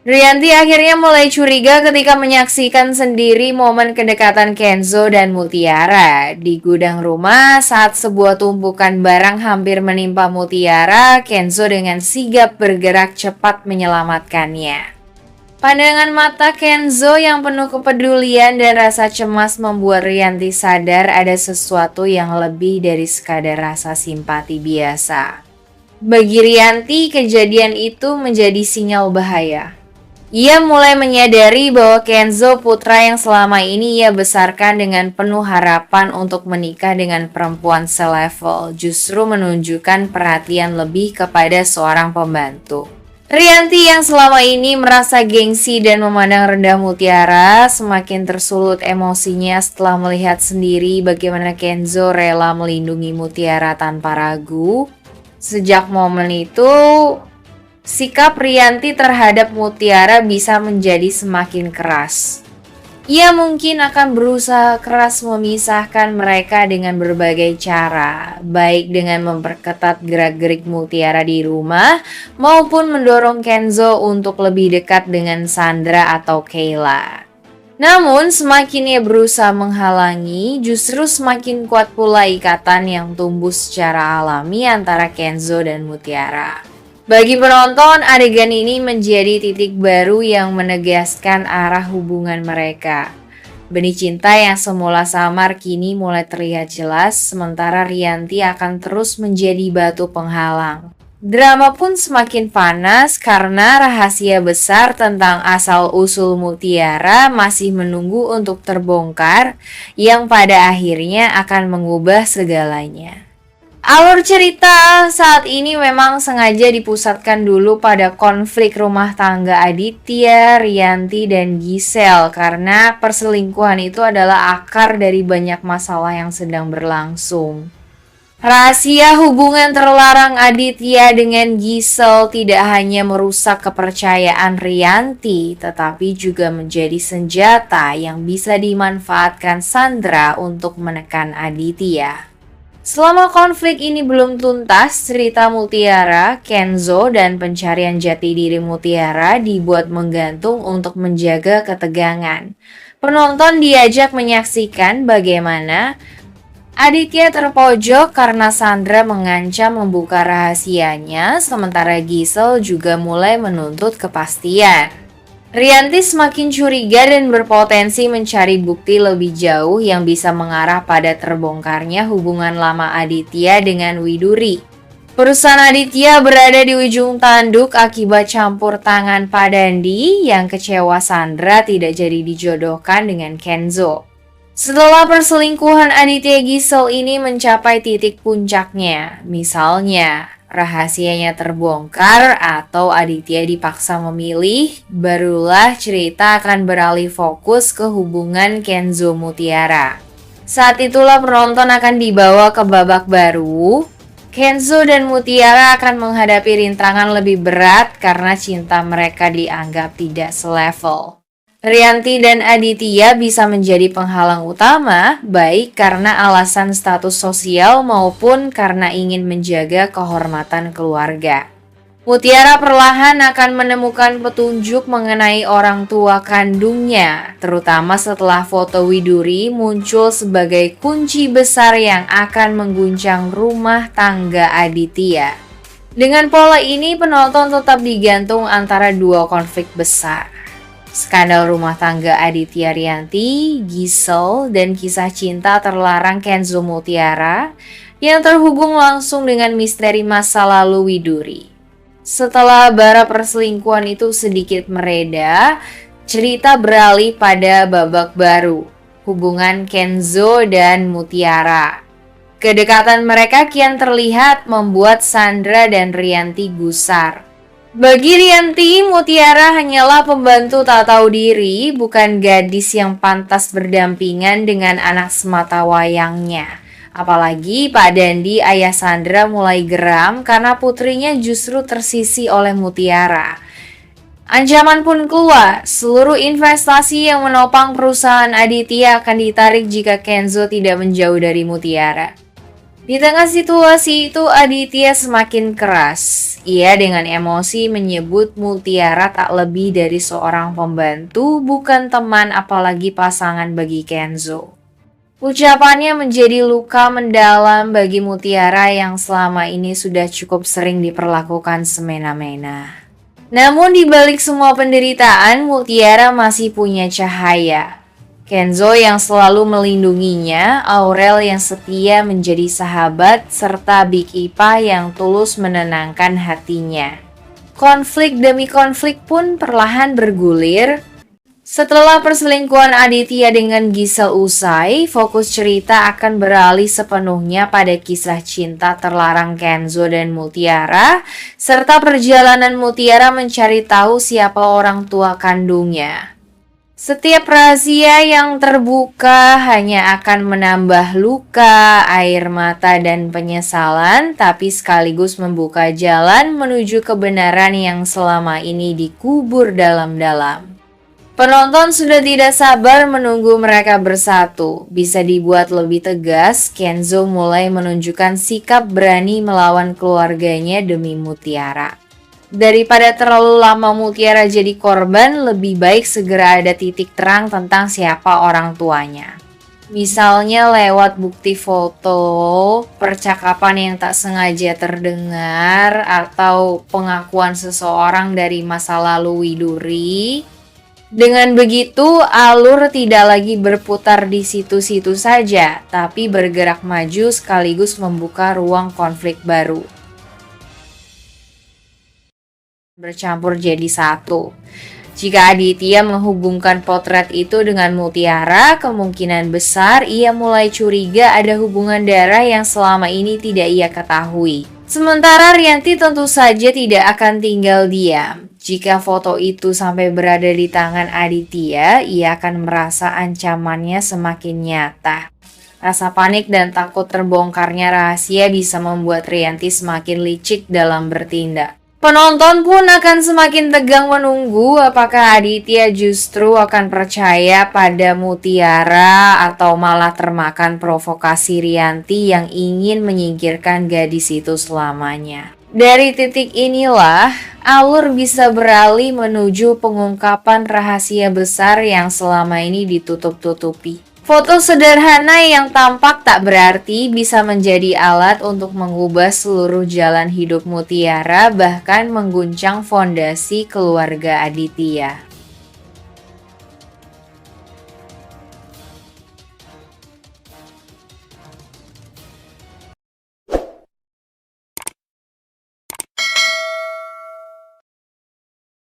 Rianti akhirnya mulai curiga ketika menyaksikan sendiri momen kedekatan Kenzo dan Mutiara di gudang rumah saat sebuah tumpukan barang hampir menimpa Mutiara. Kenzo dengan sigap bergerak cepat menyelamatkannya. Pandangan mata Kenzo yang penuh kepedulian dan rasa cemas membuat Rianti sadar ada sesuatu yang lebih dari sekadar rasa simpati biasa. Bagi Rianti, kejadian itu menjadi sinyal bahaya. Ia mulai menyadari bahwa Kenzo, putra yang selama ini ia besarkan dengan penuh harapan untuk menikah dengan perempuan selevel, justru menunjukkan perhatian lebih kepada seorang pembantu. Rianti yang selama ini merasa gengsi dan memandang rendah Mutiara semakin tersulut emosinya setelah melihat sendiri bagaimana Kenzo rela melindungi Mutiara tanpa ragu. Sejak momen itu, sikap Rianti terhadap Mutiara bisa menjadi semakin keras. Ia mungkin akan berusaha keras memisahkan mereka dengan berbagai cara, baik dengan memperketat gerak-gerik Mutiara di rumah maupun mendorong Kenzo untuk lebih dekat dengan Sandra atau Kayla. Namun semakin ia berusaha menghalangi, justru semakin kuat pula ikatan yang tumbuh secara alami antara Kenzo dan Mutiara. Bagi penonton, adegan ini menjadi titik baru yang menegaskan arah hubungan mereka. Benih cinta yang semula samar kini mulai terlihat jelas, sementara Rianti akan terus menjadi batu penghalang. Drama pun semakin panas karena rahasia besar tentang asal-usul Mutiara masih menunggu untuk terbongkar, yang pada akhirnya akan mengubah segalanya. Alur cerita saat ini memang sengaja dipusatkan dulu pada konflik rumah tangga Aditya, Rianti, dan Giselle karena perselingkuhan itu adalah akar dari banyak masalah yang sedang berlangsung. Rahasia hubungan terlarang Aditya dengan Giselle tidak hanya merusak kepercayaan Rianti, tetapi juga menjadi senjata yang bisa dimanfaatkan Sandra untuk menekan Aditya. Selama konflik ini belum tuntas, cerita Mutiara, Kenzo, dan pencarian jati diri Mutiara dibuat menggantung untuk menjaga ketegangan. Penonton diajak menyaksikan bagaimana Aditya terpojok karena Sandra mengancam membuka rahasianya, sementara Giselle juga mulai menuntut kepastian. Rianti semakin curiga dan berpotensi mencari bukti lebih jauh yang bisa mengarah pada terbongkarnya hubungan lama Aditya dengan Widuri. Perusahaan Aditya berada di ujung tanduk akibat campur tangan Pak Dandi yang kecewa Sandra tidak jadi dijodohkan dengan Kenzo. Setelah perselingkuhan Aditya Giselle ini mencapai titik puncaknya, misalnya rahasianya terbongkar atau Aditya dipaksa memilih, barulah cerita akan beralih fokus ke hubungan Kenzo Mutiara. Saat itulah penonton akan dibawa ke babak baru. Kenzo dan Mutiara akan menghadapi rintangan lebih berat karena cinta mereka dianggap tidak selevel. Rianti dan Aditya bisa menjadi penghalang utama, baik karena alasan status sosial maupun karena ingin menjaga kehormatan keluarga. Mutiara perlahan akan menemukan petunjuk mengenai orang tua kandungnya, terutama setelah foto Widuri muncul sebagai kunci besar yang akan mengguncang rumah tangga Aditya. Dengan pola ini, penonton tetap digantung antara dua konflik besar. Skandal rumah tangga Aditya Rianti, Giselle, dan kisah cinta terlarang Kenzo Mutiara yang terhubung langsung dengan misteri masa lalu Widuri. Setelah bara perselingkuhan itu sedikit mereda, cerita beralih pada babak baru, hubungan Kenzo dan Mutiara. Kedekatan mereka kian terlihat membuat Sandra dan Rianti gusar. Bagi Rianti, Mutiara hanyalah pembantu tak tahu diri, bukan gadis yang pantas berdampingan dengan anak semata wayangnya. Apalagi Pak Dandi, ayah Sandra, mulai geram karena putrinya justru tersisi oleh Mutiara. Ancaman pun keluar, seluruh investasi yang menopang perusahaan Aditya akan ditarik jika Kenzo tidak menjauh dari Mutiara. Di tengah situasi itu, Aditya semakin keras. Ia dengan emosi menyebut Mutiara tak lebih dari seorang pembantu, bukan teman apalagi pasangan bagi Kenzo. Ucapannya menjadi luka mendalam bagi Mutiara yang selama ini sudah cukup sering diperlakukan semena-mena. Namun di balik semua penderitaan, Mutiara masih punya cahaya. Kenzo yang selalu melindunginya, Aurel yang setia menjadi sahabat, serta Big Ipa yang tulus menenangkan hatinya. Konflik demi konflik pun perlahan bergulir. Setelah perselingkuhan Aditya dengan Gisel usai, fokus cerita akan beralih sepenuhnya pada kisah cinta terlarang Kenzo dan Mutiara, serta perjalanan Mutiara mencari tahu siapa orang tua kandungnya. Setiap rahasia yang terbuka hanya akan menambah luka, air mata, dan penyesalan, tapi sekaligus membuka jalan menuju kebenaran yang selama ini dikubur dalam-dalam. Penonton sudah tidak sabar menunggu mereka bersatu. Bisa dibuat lebih tegas, Kenzo mulai menunjukkan sikap berani melawan keluarganya demi Mutiara. Daripada terlalu lama Mutiara jadi korban, lebih baik segera ada titik terang tentang siapa orang tuanya. Misalnya lewat bukti foto, percakapan yang tak sengaja terdengar, atau pengakuan seseorang dari masa lalu Widuri. Dengan begitu, alur tidak lagi berputar di situ-situ saja, tapi bergerak maju sekaligus membuka ruang konflik baru. Bercampur jadi satu. Jika Aditya menghubungkan potret itu dengan Mutiara, kemungkinan besar ia mulai curiga ada hubungan darah yang selama ini tidak ia ketahui. Sementara Rianti tentu saja tidak akan tinggal diam. Jika foto itu sampai berada di tangan Aditya, ia akan merasa ancamannya semakin nyata. Rasa panik dan takut terbongkarnya rahasia bisa membuat Rianti semakin licik dalam bertindak. Penonton pun akan semakin tegang menunggu apakah Aditya justru akan percaya pada Mutiara atau malah termakan provokasi Rianti yang ingin menyingkirkan gadis itu selamanya. Dari titik inilah, alur bisa beralih menuju pengungkapan rahasia besar yang selama ini ditutup-tutupi. Foto sederhana yang tampak tak berarti bisa menjadi alat untuk mengubah seluruh jalan hidup Mutiara, bahkan mengguncang fondasi keluarga Aditya.